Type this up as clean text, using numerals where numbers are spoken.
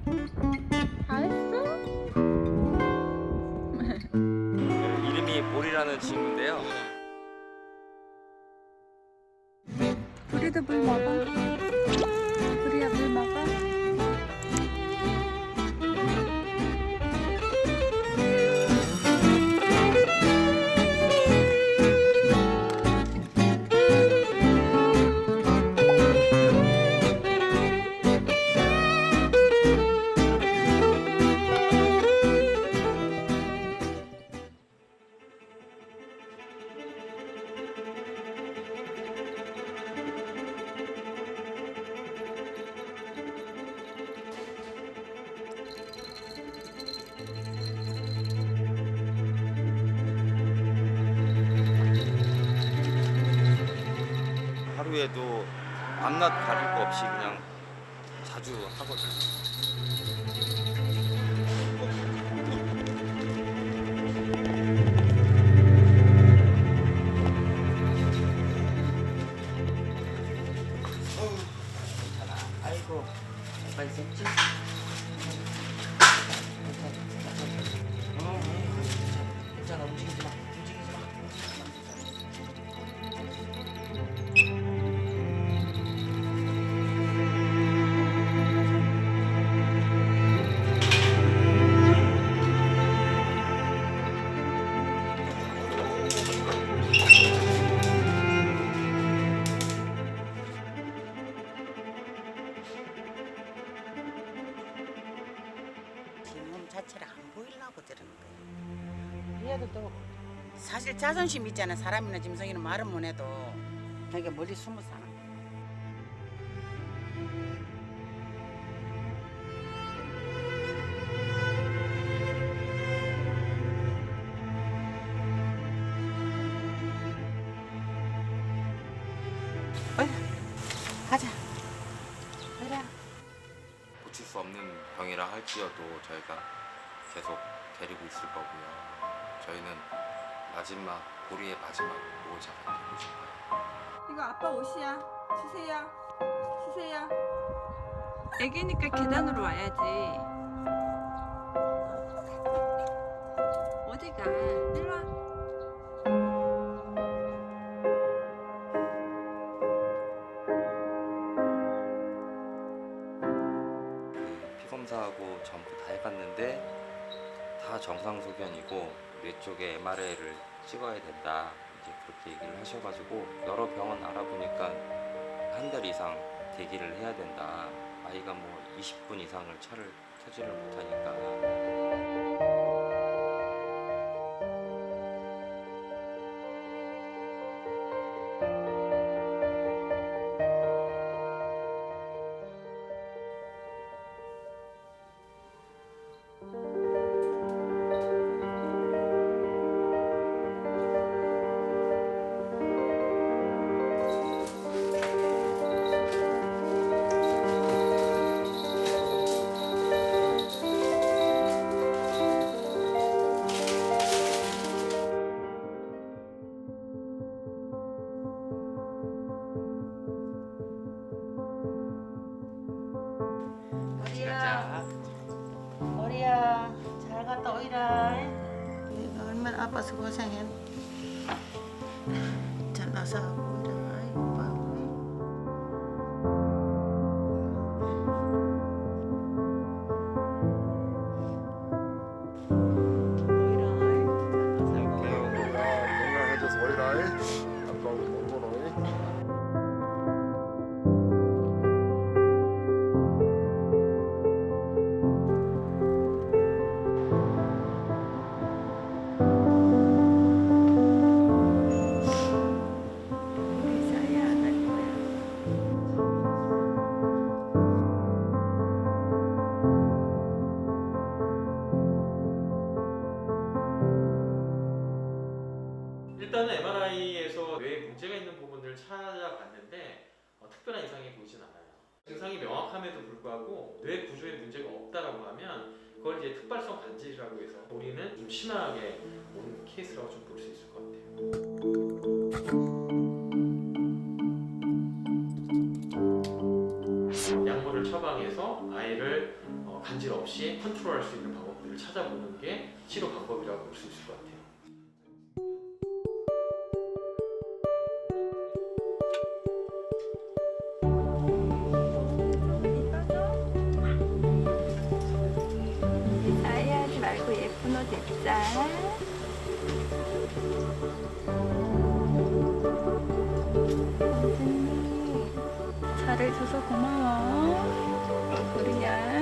다 했어? 이름이 볼이라는 친구인데요. 우리도 물 먹어. 우리야 물 먹어. 하루에도 밤낮 가릴 거 없이 그냥 자주 하거든요. 아이고, 잘 있었지? 괜찮아, 움직이지 마, 움직이지 마. 몸 자체를 안 보이려고 저러는 거예요. 얘도 또 사실 자존심 있잖아. 사람이나 짐승이나 말은 못 해도 그러니까 멀리 숨어 사는 거야. 어이, 가자. 그래. 고칠 수 없는 병이라 할지어도 저희가 계속 데리고 있을 거고요. 저희는 마지막 보리의 마지막 보호자가 되고 싶어요. 이거 아빠 옷이야. 주세요. 주세요. 애기니까 계단으로 와야지. 어디가? 일로 와. 피 검사하고 전부 다 해봤는데 다 정상 소견이고 뇌 쪽에 MRI를 찍어야 된다. 이제 그렇게 얘기를 하셔가지고 여러 병원 알아보니까 한 달 이상 대기를 해야 된다. 아이가 뭐 20분 이상을 차를 타지를 못하니까. 머리야 잘 갔다 오이라. 얘가 얼마나 아파서 고생했. 잘 나서 오이라. 아이고 바보. 건강해져서 오이라. 아빠하고 먹어라. 일단은 MRI에서 뇌에 문제가 있는 부분들을 찾아봤는데 특별한 이상이 보이진 않아요. 증상이 명확함에도 불구하고 뇌 구조에 문제가 없다라고 하면 그걸 이제 특발성 간질이라고 해서 우리는 좀 심하게 온 케이스라고 좀 볼 수 있을 것 같아요. 약물을 처방해서 아이를 간질 없이 컨트롤할 수 있는 방법들을 찾아보는 게 치료 방법이라고 볼 수 있을 것 같아요. 나이하지 말고 예쁜 옷 입자. 공주님, 잘해줘서 고마워. 우리야.